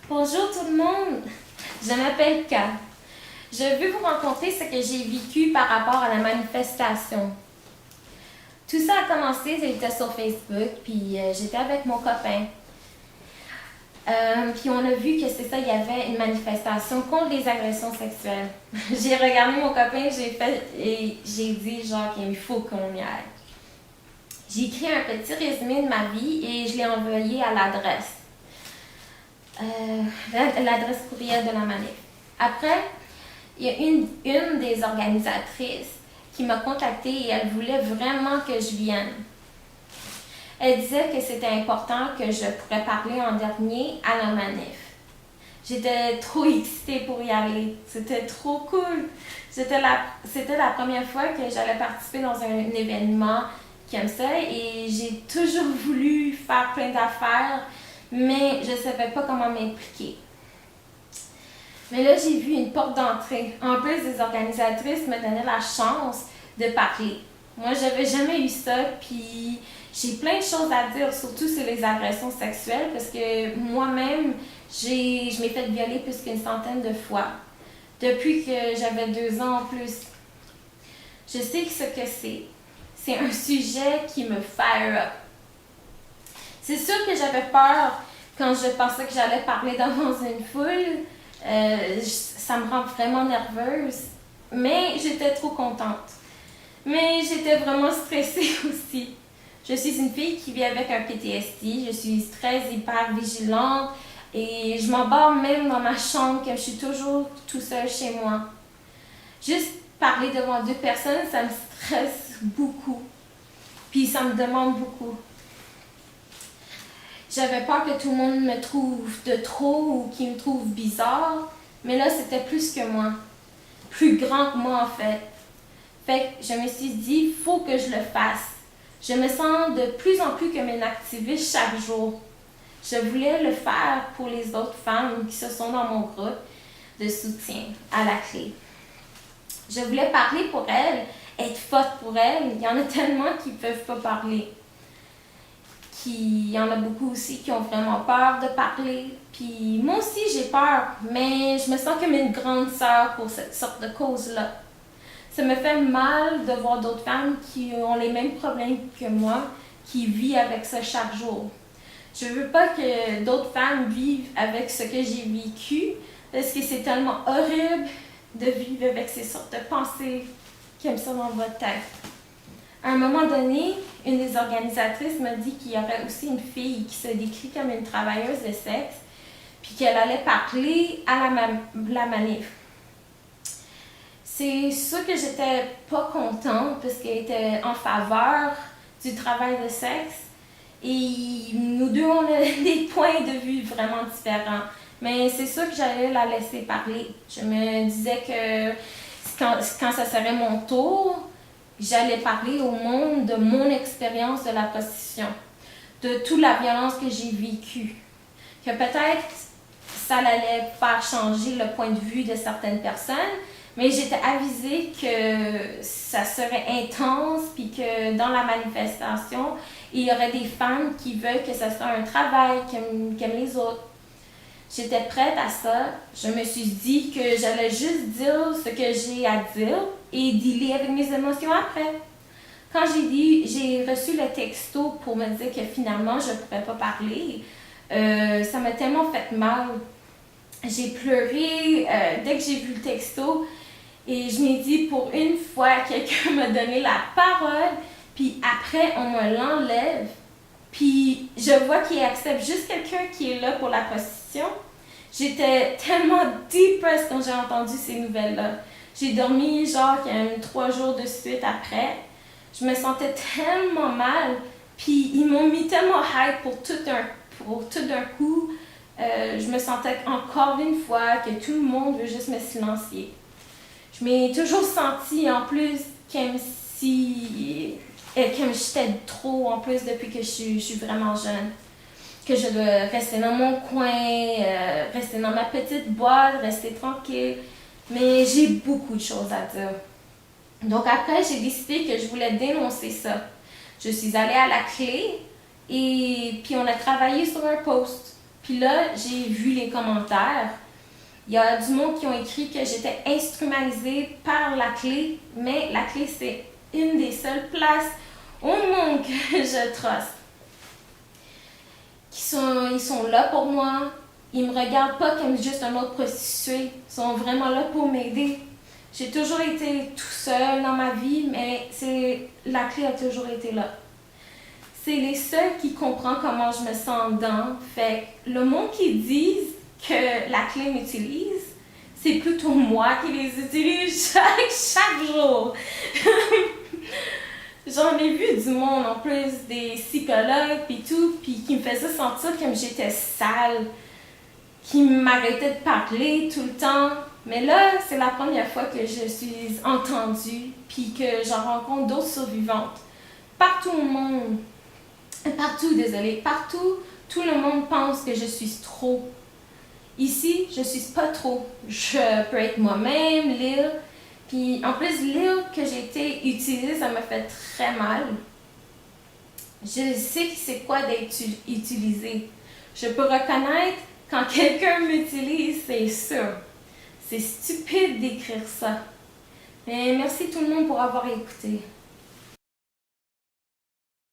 Bonjour tout le monde, je m'appelle Kat. Je veux vous raconter ce que j'ai vécu par rapport à la manifestation. Tout ça a commencé, j'étais sur Facebook, puis j'étais avec mon copain. Puis on a vu que c'est ça, il y avait une manifestation contre les agressions sexuelles. J'ai regardé mon copain, j'ai dit genre qu'il faut qu'on y aille. J'ai écrit un petit résumé de ma vie et je l'ai envoyé à l'adresse. L'adresse courriel de la manif. Après, il y a une des organisatrices qui m'a contactée et elle voulait vraiment que je vienne. Elle disait que c'était important que je pourrais parler en dernier à la manif. J'étais trop excitée pour y aller. C'était trop cool. C'était la première fois que j'allais participer dans un événement comme ça et j'ai toujours voulu faire plein d'affaires, mais je ne savais pas comment m'impliquer. Mais là, j'ai vu une porte d'entrée. En plus, les organisatrices me donnaient la chance de parler. Moi, j'avais jamais eu ça, puis j'ai plein de choses à dire, surtout sur les agressions sexuelles, parce que moi-même, je m'ai fait violer plus qu'une centaine de fois, depuis que j'avais 2 ans en plus. Je sais ce que c'est. C'est un sujet qui me fire up. C'est sûr que j'avais peur quand je pensais que j'allais parler devant une foule. Ça me rend vraiment nerveuse, mais j'étais trop contente. Mais j'étais vraiment stressée aussi. Je suis une fille qui vit avec un PTSD, je suis très hyper vigilante et je m'embarre même dans ma chambre quand je suis toujours tout seul chez moi. Juste parler devant 2 personnes, ça me stresse beaucoup. Puis ça me demande beaucoup. J'avais peur que tout le monde me trouve de trop ou qu'il me trouve bizarre, mais là c'était plus que moi. Plus grand que moi en fait. Fait que je me suis dit, faut que je le fasse. Je me sens de plus en plus comme une activiste chaque jour. Je voulais le faire pour les autres femmes qui se sont dans mon groupe de soutien à la clé. Je voulais parler pour elles, être forte pour elles. Il y en a tellement qui ne peuvent pas parler. Il y en a beaucoup aussi qui ont vraiment peur de parler. Puis moi aussi j'ai peur, mais je me sens comme une grande sœur pour cette sorte de cause-là. Ça me fait mal de voir d'autres femmes qui ont les mêmes problèmes que moi, qui vivent avec ça chaque jour. Je veux pas que d'autres femmes vivent avec ce que j'ai vécu, parce que c'est tellement horrible de vivre avec ces sortes de pensées comme ça dans votre tête. À un moment donné, une des organisatrices m'a dit qu'il y aurait aussi une fille qui se décrit comme une travailleuse de sexe, puis qu'elle allait parler à la manif. C'est sûr que j'étais pas contente parce qu'elle était en faveur du travail de sexe et nous deux on a des points de vue vraiment différents. Mais c'est sûr que j'allais la laisser parler. Je me disais que quand ça serait mon tour, j'allais parler au monde de mon expérience de la prostitution, de toute la violence que j'ai vécue. Que peut-être ça allait faire changer le point de vue de certaines personnes, mais j'étais avisée que ça serait intense, puis que dans la manifestation, il y aurait des femmes qui veulent que ça soit un travail comme les autres. J'étais prête à ça. Je me suis dit que j'allais juste dire ce que j'ai à dire et dealer avec mes émotions après. Quand j'ai reçu le texto pour me dire que finalement je ne pourrais pas parler, ça m'a tellement fait mal. J'ai pleuré dès que j'ai vu le texto et je m'ai dit pour une fois quelqu'un m'a donné la parole, puis après on me l'enlève. Puis je vois qu'il accepte juste quelqu'un qui est là pour la prostitution. J'étais tellement depressed quand j'ai entendu ces nouvelles-là. J'ai dormi genre 3 jours de suite après. Je me sentais tellement mal. Puis ils m'ont mis tellement hype pour tout d'un coup. Je me sentais encore une fois que tout le monde veut juste me silencier. Je m'ai toujours sentie en plus comme j'étais trop en plus depuis que je suis vraiment jeune. Que je dois rester dans mon coin, rester dans ma petite boîte, rester tranquille. Mais j'ai beaucoup de choses à dire. Donc après, j'ai décidé que je voulais dénoncer ça. Je suis allée à la clé et puis on a travaillé sur un post. Puis là, j'ai vu les commentaires. Il y a du monde qui ont écrit que j'étais instrumentalisée par la clé, mais la clé, c'est une des seules places au monde que je truste. Ils sont là pour moi. Ils me regardent pas comme juste un autre prostitué. Ils sont vraiment là pour m'aider. J'ai toujours été tout seul dans ma vie, mais la clé a toujours été là. C'est les seuls qui comprennent comment je me sens dedans. Fait que le monde qui dit que la clé m'utilise, c'est plutôt moi qui les utilise chaque jour. J'en ai vu du monde, en plus, des psychologues et tout, puis qui me faisaient sentir comme j'étais sale, qui m'arrêtaient de parler tout le temps. Mais là, c'est la première fois que je suis entendue, puis que j'en rencontre d'autres survivantes. Partout au monde, partout, tout le monde pense que je suis trop. Ici, je suis pas trop. Je peux être moi-même, libre. Puis en plus, l'île que j'ai été utilisée, ça m'a fait très mal. Je sais c'est quoi d'être utilisé. Je peux reconnaître quand quelqu'un m'utilise, c'est sûr. C'est stupide d'écrire ça. Mais merci tout le monde pour avoir écouté.